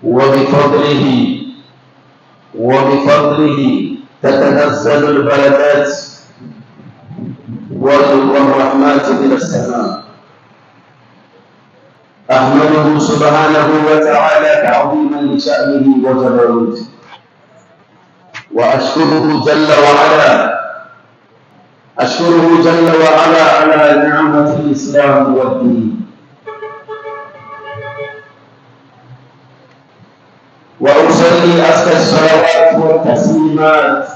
وبفضله وبفضله تتنزل البركات والرحمات من السماء. أحمده سبحانه وتعالى تعظيما لشأنه وجبروته، وأشكره جل وعلا على نعمة الإسلام والدين، وأصلي أزكى الصلوات والتسليمات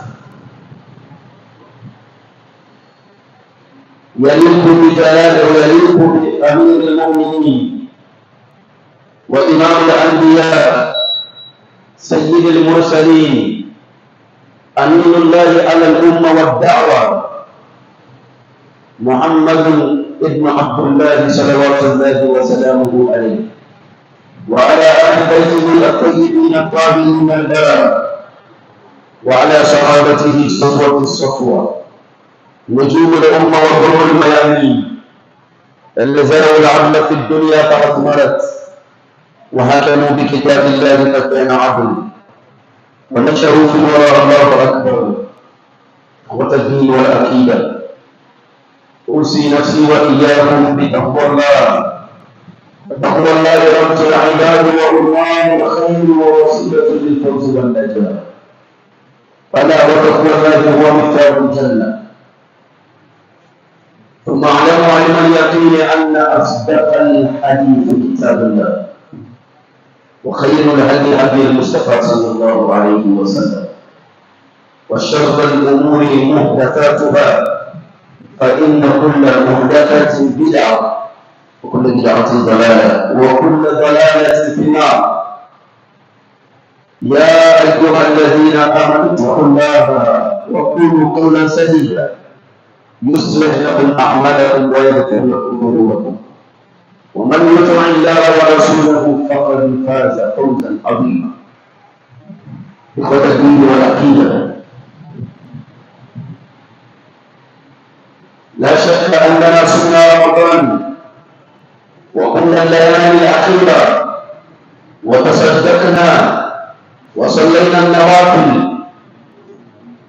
يليق بجلاله ويليق بأمير المؤمنين وإمام الأنبياء سيد المرسلين أمين الله على الأمة والدعوة محمد ابن عبد الله صلوات الله وسلامه عليه، وعلى أهل بيته الطيبين الطاهرين البررة، وعلى صحابته صفوة الصفوة نجوم الأمة وغر الميامين الذين العدل في الدنيا فأثمرت، وهكموا بكتاب الله فكان عدل، ونشروا في وراء الله أكبر وتدين والأكيدة. أوصي نفسي وإياكم بتقوى الله، تقوى الله رب العباد وعنوان الخير ووسيلة للفوز والنجاة، فلا وتقوى الله هو مفتاح الجنة. ثم اعلموا علم اليقين أن أصدق الحديث كتاب الله، وخير الهدي هدي المصطفى صلى الله عليه وسلم، وشر الأمور محدثاتها، فإن كل محدثة بدعة، وكل بدعة ضلالة، وكل ضلالة في النار. يا أيها الذين آمنوا اتقوا الله وقولوا قولا سديدا يصلح لكم أعمالكم ويغفر لكم ذنوبكم، ومن يطع الله ورسوله فقد فاز فوزا عظيما. إخوة الدين والعقيدة، لا شك أننا صمنا رمضان وقمنا الليالي الأخيرة وتصدقنا وصلينا النوافل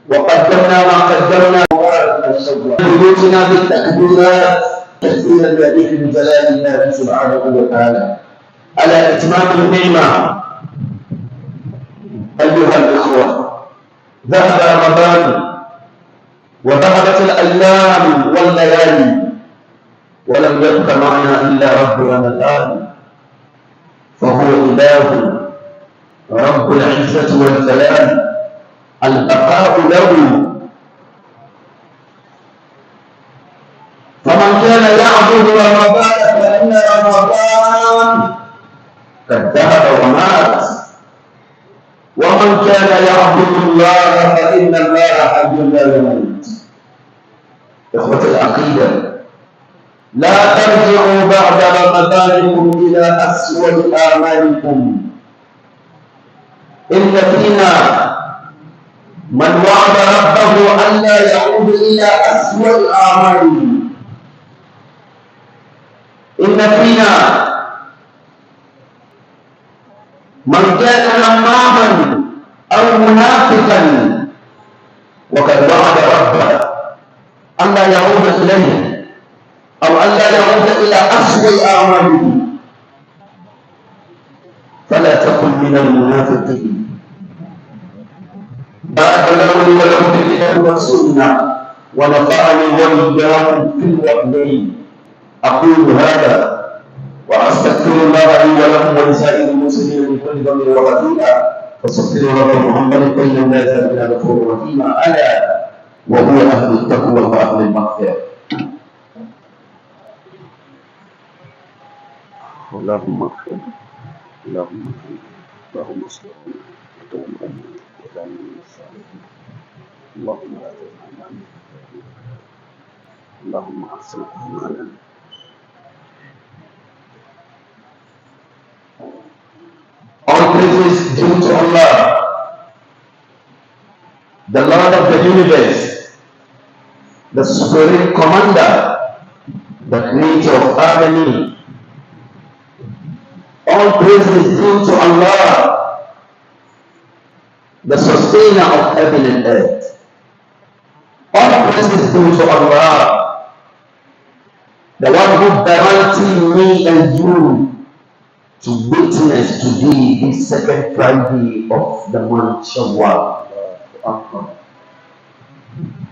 وقدمنا ما قدمنا بيوتنا بالتكبيرات تكبيرا يليق بجلال الله سبحانه وتعالى على إتمام النعمة. أيها الإخوة، ذهب رمضان وذهبت الأيام والليالي، ولم يبق معنا إلا رب رمضان، فهو إله رب العزة والجلال، البقاء له. فمن كان يعبد رمضان فإن رمضان قد ذهب ومات، ومن كان يعبد الله فإن الله حي لا يموت. إخوة العقيدة، لا ترجعوا بعد رمضانكم إلى أسوأ أعمالكم. إن فينا من وعد ربه أن لا يعود إلى أسوأ أعماله. إن فينا من كان نماما أو منافقا وقد وعد ربه أن لا يعود إليه أو أن لا يعود إلى أسوأ أعماله، فلا تكن من المنافقين. بارك الله لي ولكم في الكتاب والسنة ونفعني وإياكم في الوحدين. أقول هذا وأستغفر الله لي ولكم ولسائر المسلمين من كل ذنب وخطيئة، فاستغفروا رب محمد إنه لا يزال إلا غفور رحيم، ألا وهو أهل التقوى وأهل المغفرة. اللهم اغفر، اللهم صل اللهم لا تجعلنا، اللهم احسن اعمالنا. All praises due to Allah, the Lord of the universe, the supreme commander, the creator of harmony. All praises due to Allah, the sustainer of heaven and earth. All praises due to Allah, the one who guaranteed me and you to witness today, this second Friday of the month Shawwal.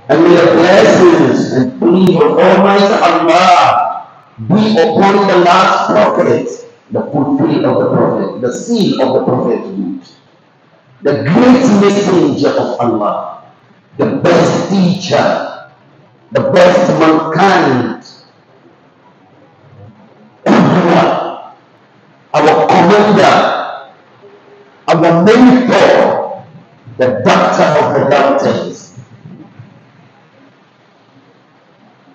And may the blessings and peace of Almighty Allah be upon the last prophet, the pupil of the prophet, the seal of the prophethood, the great messenger of Allah, the best teacher, the best mankind, our commander, our mentor, the doctor of the doctors,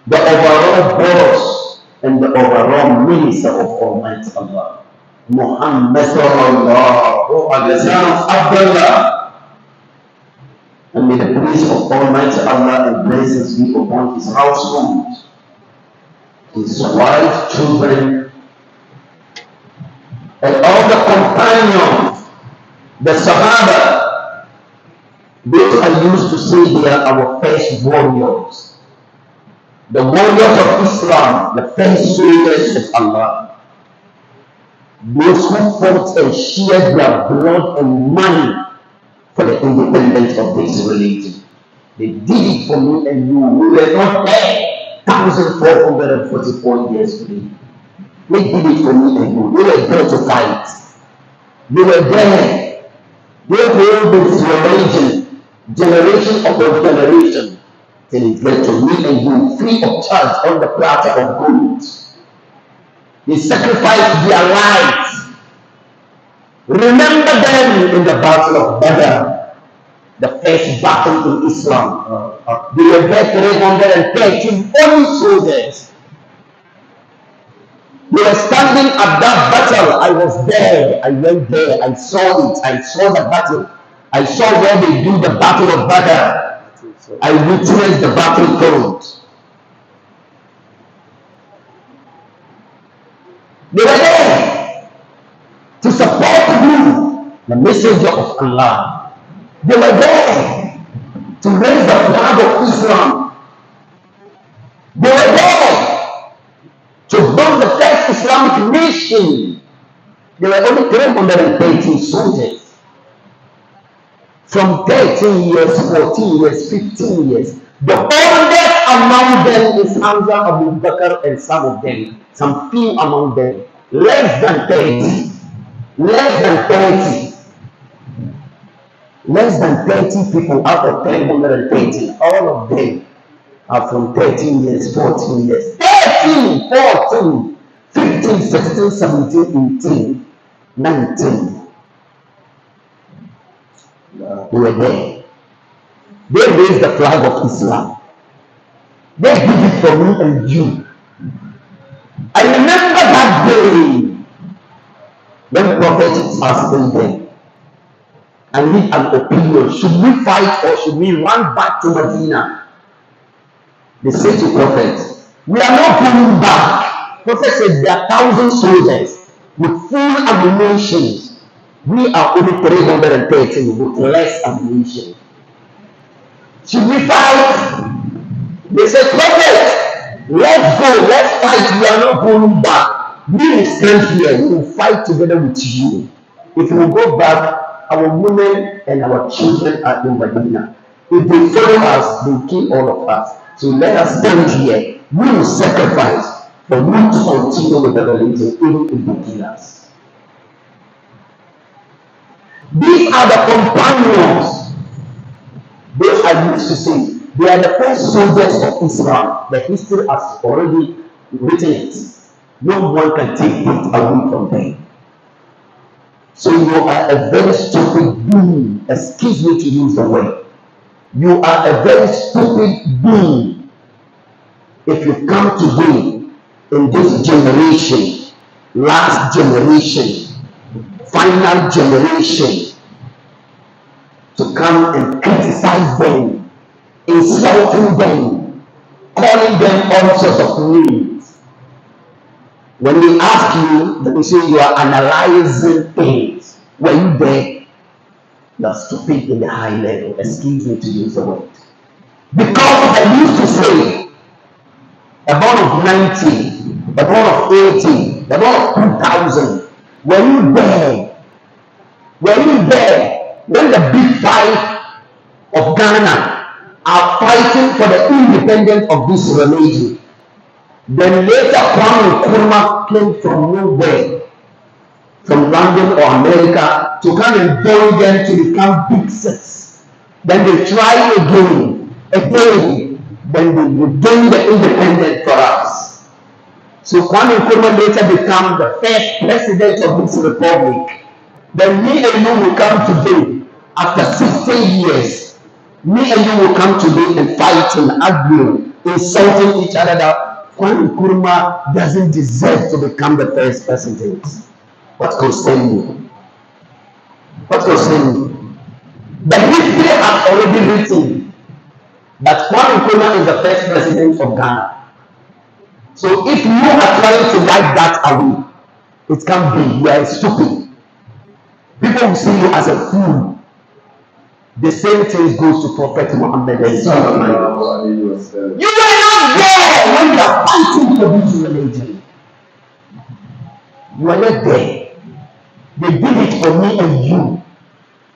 the overall boss and the overall minister of Almighty Allah, Muhammad sallallahu alaihi wasallam. And may the peace of Almighty Allah and blessings be upon his household, his wife, children, and all the companions, the Sahaba. Those I used to say they are our first warriors, the warriors of Islam, the first soldiers of Allah. Those who fought and shared their blood and money for the independence of this religion. They did it for me and you. We were not there 1,444 years today. They did it for me and you. They were there to fight. They were there. They hold this religion, generation upon generation, till it get to me and you free of charge on the platter of gold. They sacrificed their lives. Remember them in the battle of Badr, the first battle in Islam. They were there 313 only soldiers. They were standing at that battle. I was there. I went there. I saw it. I saw the battle. I saw where they do the battle of Badr. I witnessed the battlefield. They were there to support you, the messenger of Allah. They were there to raise the flag of Islam. They were there to build the first Islamic nation. There were only 313 soldiers. From 13 years, 14 years, 15 years. The oldest among them is Hamza, Abu Bakr, and some of them, some few among them, less than 30. Less than 30. Less than 30 people out of 330. All of them are from 13 years, 14 years. 13, 14, 15, 16, 17, 18, 19. They were there. They raised the flag of Islam. They did it for me and you. I remember that day when prophets are still there. I need an opinion. Should we fight or should we run back to Medina? They say to prophets, we are not coming back. Prophet said there are 1,000 soldiers with full ammunition. We are only 313 with less ammunition. Should we fight? They said, prophet, let's go, let's fight. We are not going back. We will stand here. We will fight together with you. If we go back, our women and our children are in Medina. If they follow us, they will kill all of us. So let us stand here. We will sacrifice for you to continue with the religion, even if they kill us. These are the companions. Those I used to say, they are the first soldiers of Islam. The history has already written it. No one can take it away from them. So you are a very stupid being. Excuse me to use the word. You are a very stupid being if you come today in this generation, last generation, final generation, to come and criticize them, insulting them, calling them all sorts of names. When they ask you, they say you are analyzing things. Were you there? you're stupid in the high level. Excuse me to use the word. Because I used to say, a bond of 90, a bond of 80, a bond of 2,000. Were you there? Were you there when the big five of Ghana are fighting for the independence of this religion? Then later Kwame Nkrumah came from nowhere, from London or America, to come and bury them to become big six. Then they try again, then they regain the independence for us. So Kwame Nkrumah later became the first president of this republic. Then me and you will come today, after 60 years, me and you will come today and fighting, arguing, insulting each other that Kwame Nkrumah doesn't deserve to become the first president. What concern you? What concern you? The history has already written that Kwame Nkrumah is the first president of Ghana. So if you are trying to wipe that away, it can't be. You are stupid. People will see you as a fool. The same thing goes to Prophet Muhammad. You were not there when you are fighting for this religion. You are not there. They did it for me and you.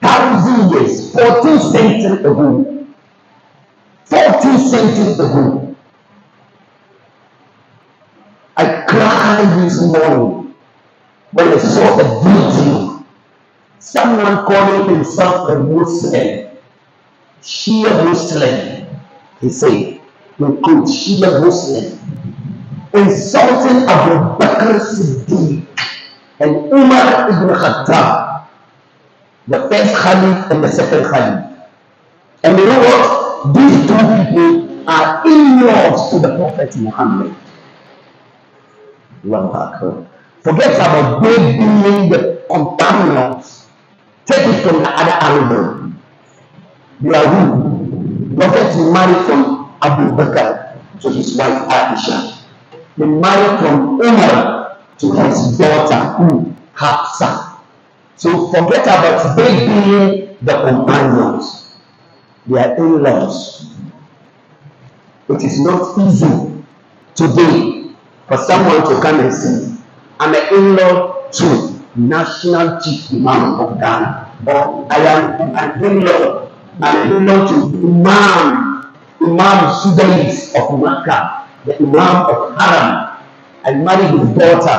1,000 years, 14th century ago. 14th century ago. I cried this morning when I saw a video. Someone calling himself a Muslim, Shia Muslim, he said, we call Shia Muslim, insulting Abu Bakr Siddiq and Umar ibn Khattab, the first Khalif and the second Khalif. And you know what? These two people are in-laws to the Prophet Muhammad. Forget about they being the companions. Take it from the other angle. They are who? Prophet married from Abu Bakr to his wife Aisha. They married from Umar to his daughter Hafsa. So forget about they being the companions. They are in-laws. It is not easy today for someone to come and say, I'm an in-law to National Chief Imam of Ghana, or I am an in-law. I'm an in-law to Imam Sudais of Makkah, the Imam of Haram. I married his daughter.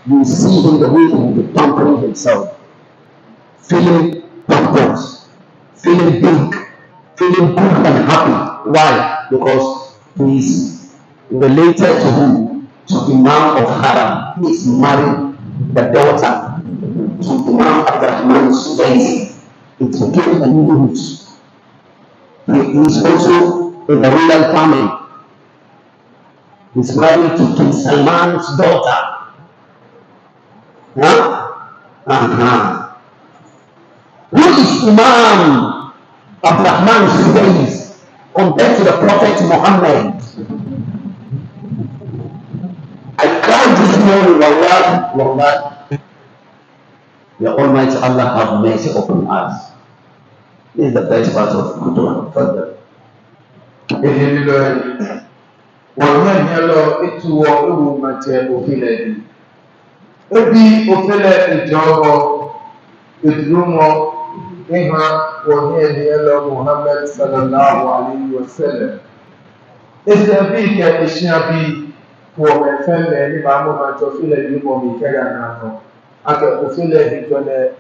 You see him the way he will be pampering himself, feeling purpose, feeling big, feeling good and happy. Why? Because he is related to who? To Imam of Haram. He is married the daughter to Imam Abdurrahman Sudais. It became a news. He is also in the royal family. He is married to King Salman's daughter. Who is Imam Abdurrahman Sudais compared to the Prophet Muhammad? I cried this morning, Wallah. The Almighty Allah have mercy upon us. This is the best part of good one. Further. Muhammad sallallahu alayhi wa sallam. It's a big issue. For my family, any mamma to feel a new mommy carry now. I can feel it on the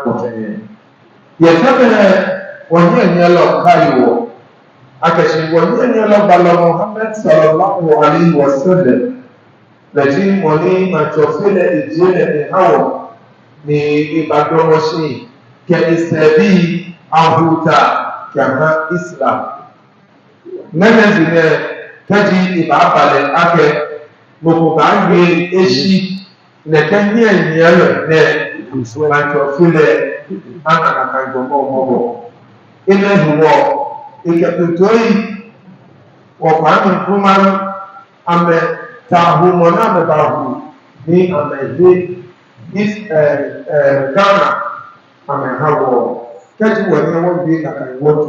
okay. Yet, one year yellow carry. I can see 1 year yellow Bala Muhammad sallallahu alayhi wa sallam. The gym money, my to feel it is in how the Ibadomoshi can be Ahuta, Kama Islam. None Kaji ibabale ake mokubangwe eshi nekanya nyalo ne mantofule ana nakangomo mobo ile huwo ikapitoi wapani kumanu ame tahumo na mebahu ni ame di Ghana ame hawo Catch what you want to be like I want to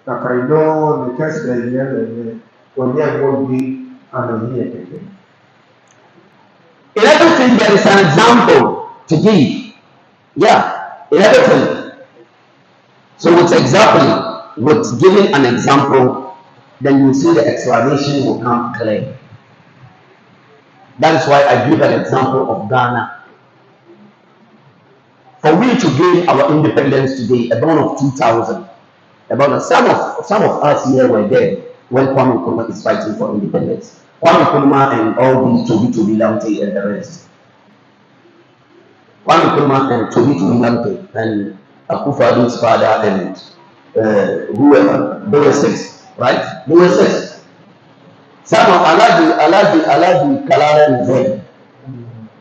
like I know the test that you when you want to be and here. In everything, there is an example to give. Yeah, in everything. So with exactly, with giving an example, then you see the explanation will come clear. That is why I give an example of Ghana. For we to gain our independence today, about of 2000, some of us here were there when Kwame Nkrumah is fighting for independence. Kwame Nkrumah and all these Toby Lamptey and the rest. Kwame Nkrumah and Toby Lamptey and Akufo-Addo's father and whoever, they were six, right? They were six. Some of Alhaji Kalala is there.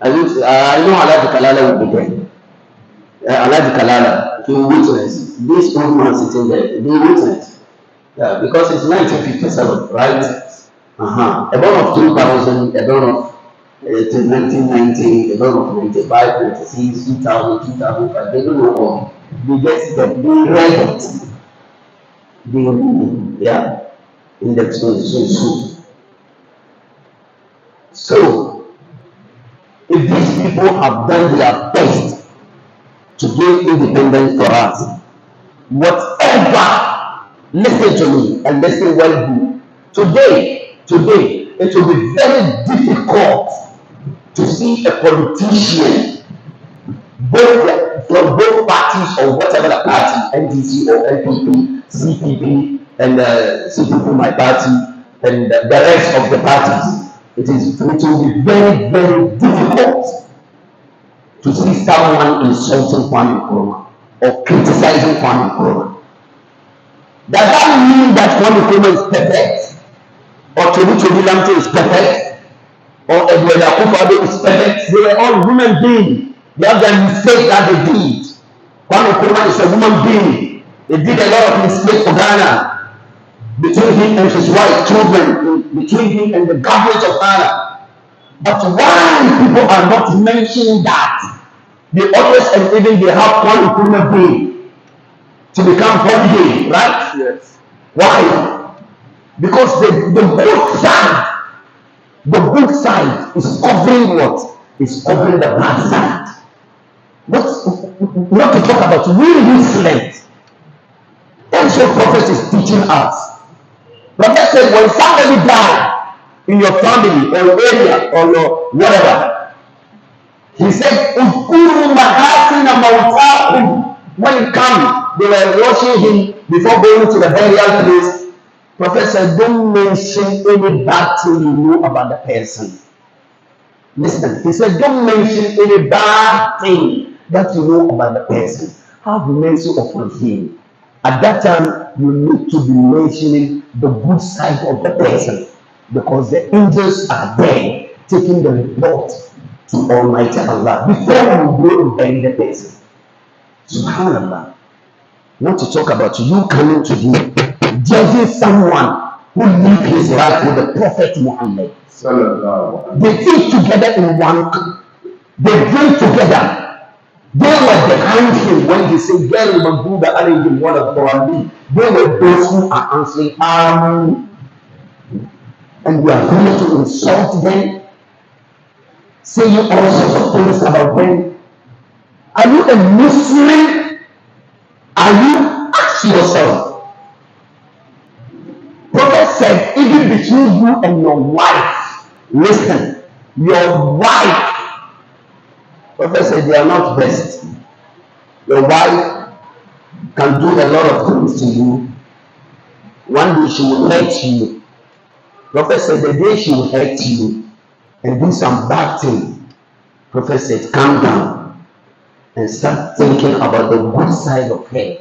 I know Alhaji Kalala will be there. Alhaji Kalala, he witness. This old man sitting there, they witness. Yeah, because it's 1957, right? About of 2000, about of 1990, about of 95, 96, 2000, 2005, they don't know all. They get that they read it. They read it, yeah, in the school. So, if these people have done their best to gain independence for us, whatever, listen to me and listen well good. Today, it will be very difficult to see a politician, from both parties or whatever the party, NDC or NPP, CPP, and CPP, my party, and the rest of the parties. It will be very, very difficult to see someone insulting Kwame Nkrumah or criticizing Kwame Nkrumah. Does that mean that Kwame Nkrumah is perfect? Or Toby Lamptey is perfect? Or Edward Akufo-Addo is perfect? They were all human beings. They have their mistakes that they did. Kwame Nkrumah is a human being. They did a lot of mistakes for Ghana. Between him and his wife, children, between him and the government of Ghana. But why people are not mentioning that? They always and even they have Kwame Nkrumah Day to become holiday, right? Yes. Why? Because the good side is covering what? Is covering the bad side. Not to talk about really useless. That's what prophet is teaching us. Prophet said when somebody died in your family or area or your whatever, he said, when he came, they were washing him before going to the burial place. Prophet said, don't mention any bad thing you know about the person. Listen, he said, don't mention any bad thing that you know about the person. Have mercy upon him. At that time, you need to be mentioning the good side of the person because the angels are there taking the report to Almighty Allah before you go and bury the person. Subhanallah. Not to talk about you coming to him, judging someone who lived his life with the Prophet Muhammad. They eat together in one, they drink together. They were behind him when he said, "Very Magduba alayhim wa ad-dallin." They were those who are answering Amen. And we are going to insult them, saying all sorts of things about them. Are you a Muslim? Are you? Ask yourself. Prophet said, even between you and your wife, listen, your wife, Prophet said they are not best. Your wife can do a lot of things to you. One day she will hurt you. Prophet said the day she will hurt you and do some bad thing, Prophet said calm down and start thinking about the good side of her.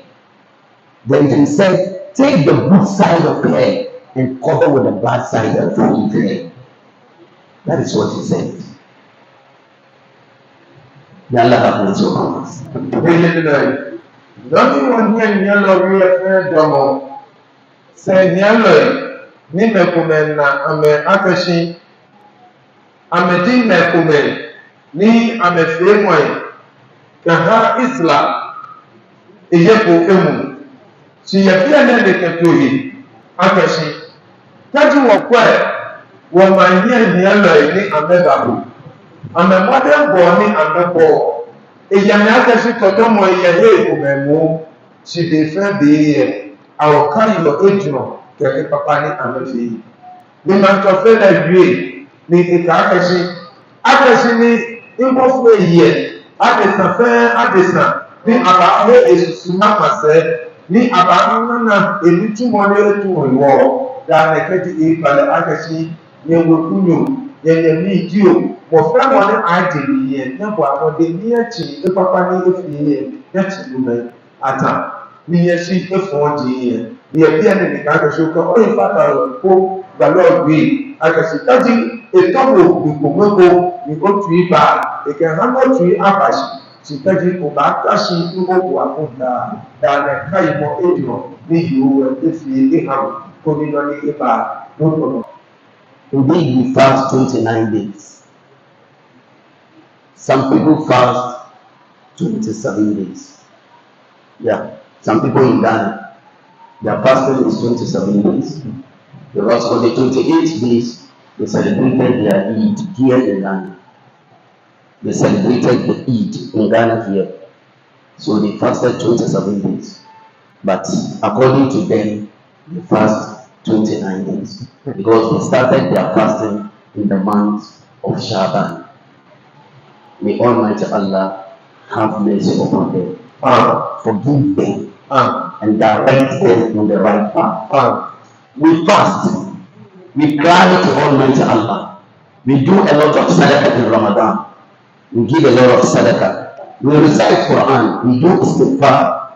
Then he said, take the good side of her and cover with the bad side of her. That is what he said. May Allah have mercy upon us. Don't you want to yellow real domo? Say yellow, Nimakumen, Ame Akashi, Amedin Makumen, Ni Ame Fameway, Kaha Islam. eyepo emu si yɛbea ne de kɛtɔyi akɛse tagye wɔ kɔɛ wɔ manyɛ hialɔi ne amɛbabo amɛmɔdɛ bɔɔ ne amɛbɔ eyame akɛse kɔtɔmɔ yɛyɛ ekumamu si de fɛ beeyɛ awɔka yɔ egyinɔ kɛkɛ papa ne amɛfɛ ne mantɔfɛ la wie ne eka akɛse ne nkɔfo eyɛ adesa fɛ adesa ní àbáwọ̀ èsùsù mápàṣẹ ní àbáwọ̀ náà èlú túmọ̀ ní ètò ìwọ̀ dáná kẹ́tì ìpàdé akẹ́sí yẹn wọ kúnyò yẹn yẹn ní ìdí o wọ́n fẹ́ wọn ní àjèlè yẹn níbo àkọ́dé ní ẹ̀kí ìpápá ní efi yẹn ẹ̀kí lùmẹ̀ àtà ní yẹn sí efun di yẹn yẹn bí ẹni nìkan akẹ́sí kọ́ ó yẹ fàtà rẹ̀ kó gbàlọ́ gbé akẹ́sí kájí ètò ìgbòmọ́gbò ní otu ìgbà ìkẹhàn otu àbàṣì sikaji obakashi ngogo akunda dana kaimo edio ni yuwe efi eham komino ni eba no. Indeed, we fast 29 days. Some people fast 27 days. Yeah, some people in Ghana, their fasting is 27 days. Because for the 28 days, they celebrated their Eid here in Ghana. They celebrated the Eid in Ghana here. So they fasted 27 days. But according to them, they fast 29 days. Because they started their fasting in the month of Shaban. May Almighty Allah have mercy upon them. Forgive them. And direct them in the right path. We fast. We cry to Almighty Allah. We do a lot of sadaqah in Ramadan. We give a lot of sadaqah. We recite Quran. We do istighfar.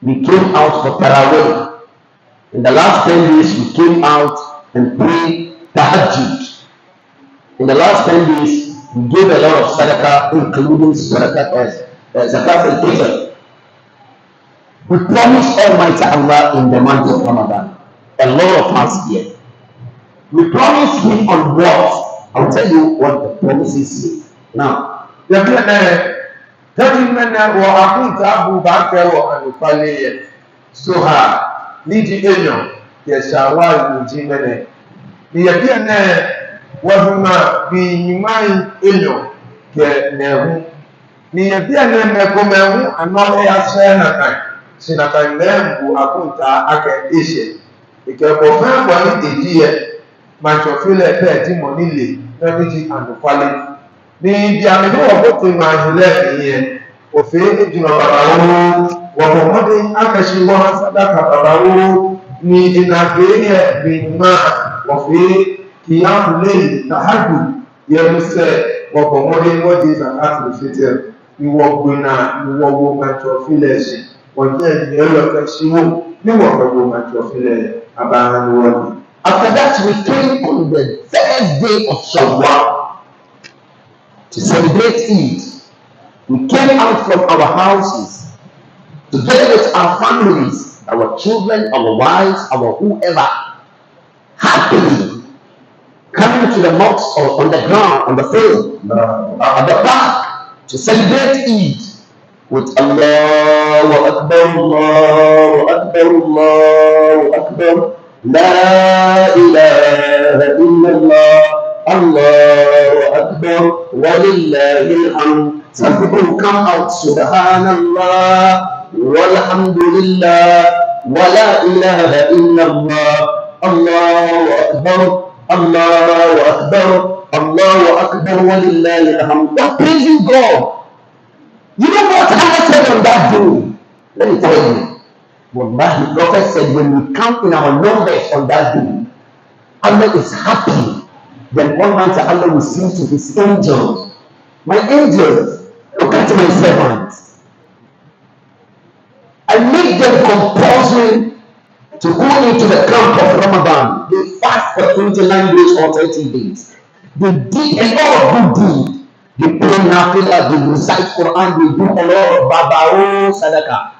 We came out for Tarawih. In the last 10 days, we came out and prayed Tahajjud. In the last 10 days, we gave a lot of sadaqah, including zakat al-fitr. We promised Almighty Allah in the month of Ramadan. A lot of us here. We promised Him on what? I'll tell you what the promises say. Now, so ha nidi enyo yeshawa nidi mene ni yabia ne wahuma bi nyimai enyo ke nehu ni yabia ne mekomehu ano ya shena kan sinaka nembu akunta ake ishe ike bofa kwa ni didiye machofile pe ti monile na biji anufale ni bi amedo obote mahile iye ofe ejuna babawo wabomode akashi wa sadaka babawo ni inageye bima ofe kiyamule tahadu yemuse wabomode wodi zakat fitr iwo gbina iwo wo machofile shi wonye yelo kashiwo ni wo wo machofile abanu wodi. After that, we came on the third day of Shawwal to celebrate Eid. We came out from our houses together with our families, our children, our wives, our whoever, happily coming to the mosque or on the ground, on the field, at the park to celebrate Eid with Allahu Akbar, Allahu Akbar, Allahu Akbar. La ilaha illallah, Allahu Akbar, walillahil hamd. Some people come out, Subhanallah, walhamdulillah, wa la ilaha illallah, Allahu Akbar, Allahu Akbar, Allahu Akbar, walillahil hamd. They're praising God. You know what Allah said on that day? Let me tell you. Wallahi, the Prophet said when we count in our numbers on that day, Allah is happy. Then Almighty Allah will say to His angels, my angels, look at my servants. I make them compulsory to go into the camp of Ramadan. They fast for 29 days or 30 days. They did a lot of good deeds. They pray nafila, they recite Quran, they do a lot of babao sadaqah.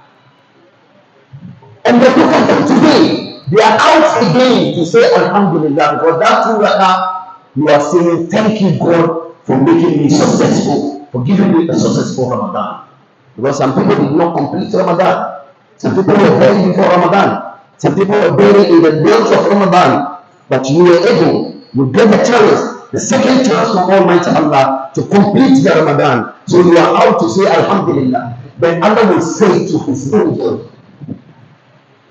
And the people of today, they are out again to say Alhamdulillah, because that true rakah, you are saying thank you God for making me successful, for giving me a successful Ramadan. Because some people did not complete Ramadan. Some people were buried before Ramadan. Some people were buried in the month of Ramadan. But you were able, you get the chance, the second chance from Almighty Allah to complete the Ramadan. So you are out to say Alhamdulillah. Then Allah will say to his angel,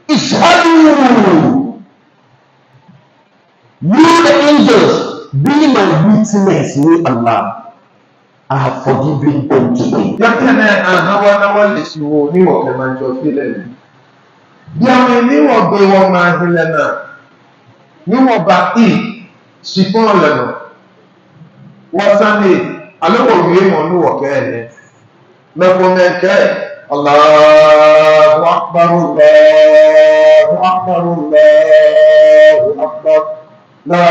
Ishadu, you the angels, be my witness, me Allah. I have forgiven them today. Yakene anawa lesiwo ni wo ke manjo file. Biame ni wo be wo ma hilena. Ni wo ba I sifon le no. Wasani alo wo wi mo nu wo ke ele. Me ko me ke Allahu akbar Allahu akbar Allahu akbar. La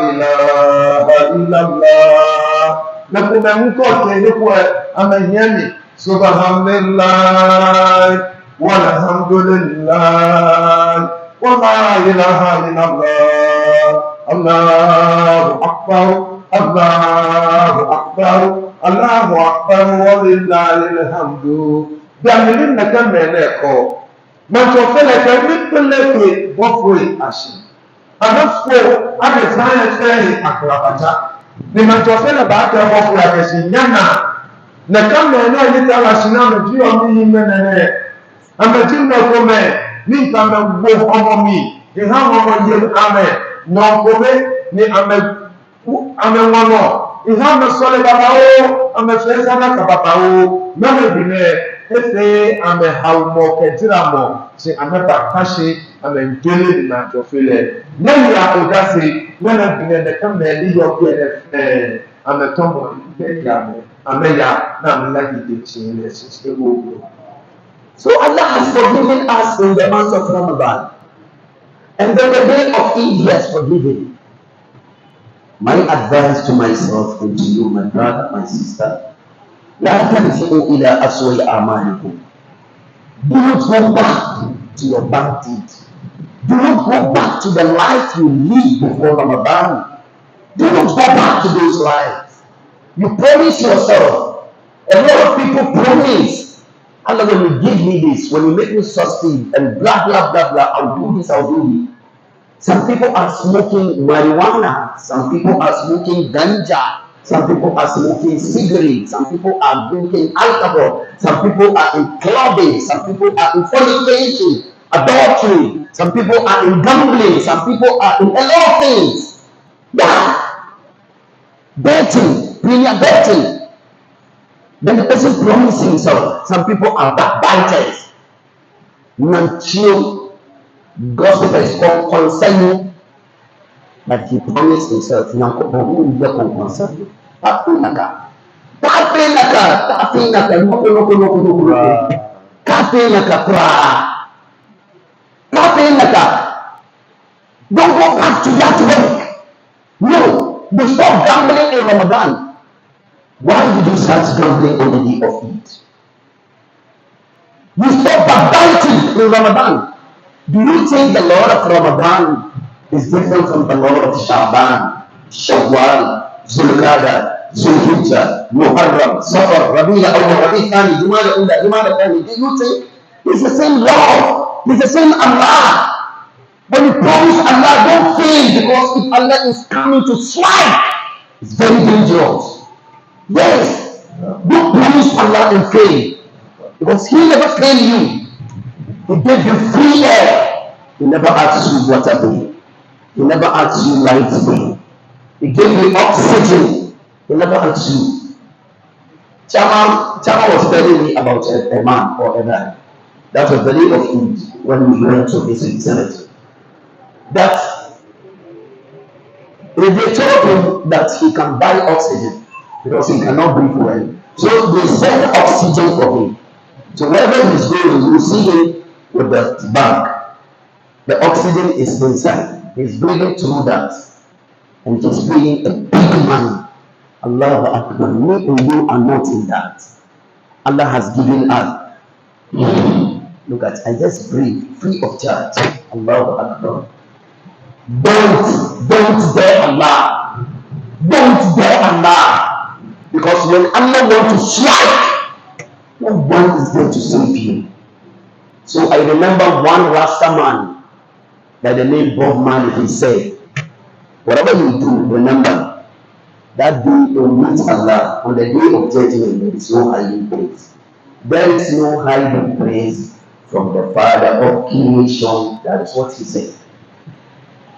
ilaha illallah. Na kuna mkote ilikuwa amenyani subhanallah walhamdulillah wa la ilaha illallah Allahu akbar Allahu akbar Allahu akbar walillahil hamdu. Biamini na kamene ko mantofele ka mipeleke bofwe ashi anafo ade science akrabata ni mantofele baada ya hofu ya kesi nyana na kama eneo litala sinano jio mimi menene amejina kome ni kama mbo mi ni hamo mwenye ame na kome ni ame wano ihame sole babao ame feza na kababao mame bine efe ame haumo ketiramo si ame bakashi ame ngele ni mantofele nani ya odasi mwana bine de kama eliyo kwenye ame tomo ame ameya na mlaki teaching system. So Allah has forgiven us in the month of Ramadan, and then the day of Eid He has forgiven. My advice to myself and to you, my brother, my sister, لا ترجعوا إلى أسوأ أعمالكم. Do not go back to your bad deeds. Do not go back to the life you lived before Ramadan. Do not go back to those lives. You promise yourself. A lot of people promise, Allah, when you give me this, when you make me succeed, and blah, blah, blah, blah, I'll do this, I'll do it. Some people are smoking marijuana. Some people are smoking ganja. Some people are smoking cigarettes. Some people are drinking alcohol. Some people are in clubbing. Some people are in fornication, adultery. Some people are in gambling. Some people are in a lot of things. Yeah. Betting, premier betting. Then the person promises himself. Some people are backbiters. Nanchio. Gospel is called concerning, but he promised himself, don't go back to that work. No, you stop gambling in Ramadan. Why did you start gambling on the day of Eid? You stop backbiting in Ramadan. Do you think the Lord of Ramadan is different from the Lord of Shaban, Shawwal, Zulqa'dah, Zulhijjah, Muharram, Safar, Rabi'a, Rabi' Thani, Jumada Ula, Jumada Thani? Do you think it's the same Lord? It's the same Allah? When you promise Allah, don't fail, because if Allah is coming to strike, it's very dangerous. Yes, don't promise Allah and fail, because He never fail you. He gave you free air. He never asked you water bill. He never asked you light bill. He gave you oxygen. He never asked you. Chama was telling me about a man or a man. That was the day of Eid when we went to visit cemetery. That if they told him that he can buy oxygen because he cannot breathe well, so they send oxygen for him. So wherever he's going, you see him with the bag. The oxygen is inside. He's breathing through that. And he's breathing a big money. Allahu Akbar. Me and you are not in that. Allah has given us. Look at, I just breathe free of charge. Allahu Akbar. Don't dare Allah. Don't dare Allah. Because when Allah wants to strike, no one is there to save you. So I remember one Rasta man by the name Bob Marley. He said, whatever you do, remember that day you will meet Allah. On the day of judgment, there is no hiding place. There is no hiding place from the Father of creation. That is what he said.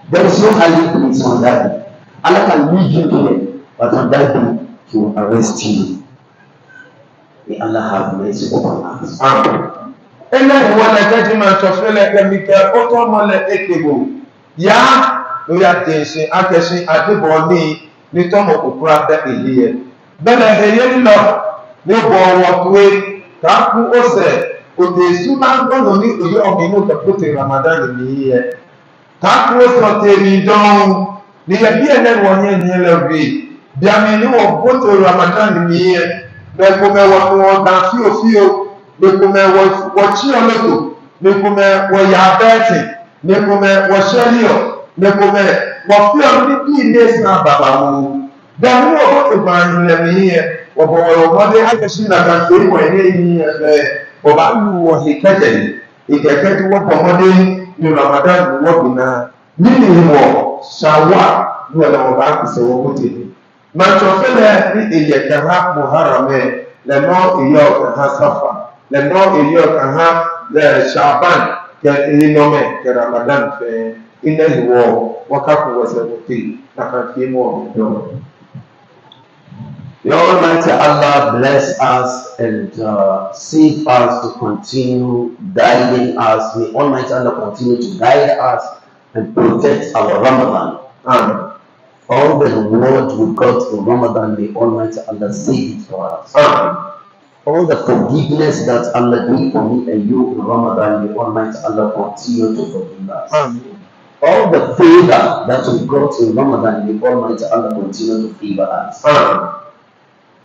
There is no hiding place on that day. Allah can lead you here, but on that day, he will arrest you. May Allah have mercy upon us. Amen. And then when I get him to feel like a meter, automole ekebo. Ya, we are dancing, akeshing at the body, the tom of Ukrata here. Then I hear you love, the ball walk away, Kaku Ose, with the Suman only to your minute to put in Ramadan in the year. Kaku was not taking down, the idea that 1 year near be. The amino of put to Ramadan in the year. Mekume wa fio mekume wa chioloto mekume wa yabeti mekume wa shelio mekume wa fio ni days na baba mu dan wo o ban le mi wo bo wo de akashi na kan so wo ni o ba lu wo hikete ikete wo bo de ni Ramadan wo bina ni mo sawa wo la wo ba se wo kote ma chofele ni iyekara muharame le no iyo ka safa le no iyo ka le shaban ke inome ke Ramadan fe ine wo wakaku wasebuti na kan fi mo do. May Almighty Allah bless us and save us to continue guiding us. May Almighty Allah continue to guide us and protect our Ramadan. Amen. All the reward we got in Ramadan, may Almighty Allah save it for us. All the forgiveness that Allah did for me and you in Ramadan, may Almighty Allah continue to forgive us. All the favor that we got in Ramadan, may Almighty Allah continue to favor us.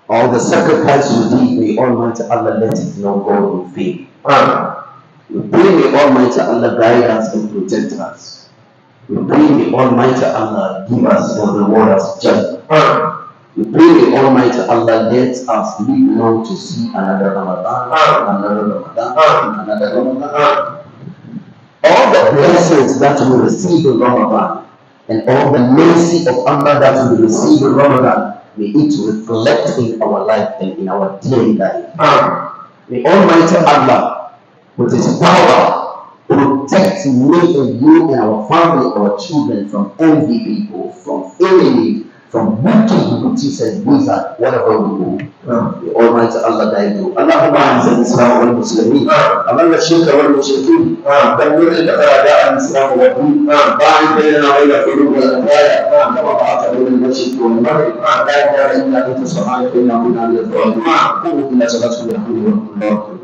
All the sacrifice we did, may Almighty Allah let it not go in vain. We pray may Almighty Allah guide us and protect us. We pray may Almighty Allah give us the reward as judgment. We pray may Almighty Allah let us live long to see another Ramadan, another Ramadan. All the blessings that we receive in Ramadan and all the mercy of Allah that we receive in Ramadan, may it reflect in our life and in our daily life. May Almighty Allah, with His power, protect me and you and our family, our children from envy people, from enemy, from wicked witches and wizards, whatever we do. The Almighty Allah guide you. Allahumma anzil Islam wal Muslimin. Amalla shirka wal mushrikeen. Damir al-a'da' al-Islam wal din. Ba'id bainana wa ila qulub al-anbiya. Kama ba'atha bil mashriq wal maghrib. La ilaha illa anta subhanaka inna kunna minadh-dhalimin. Qul ila salatikum wa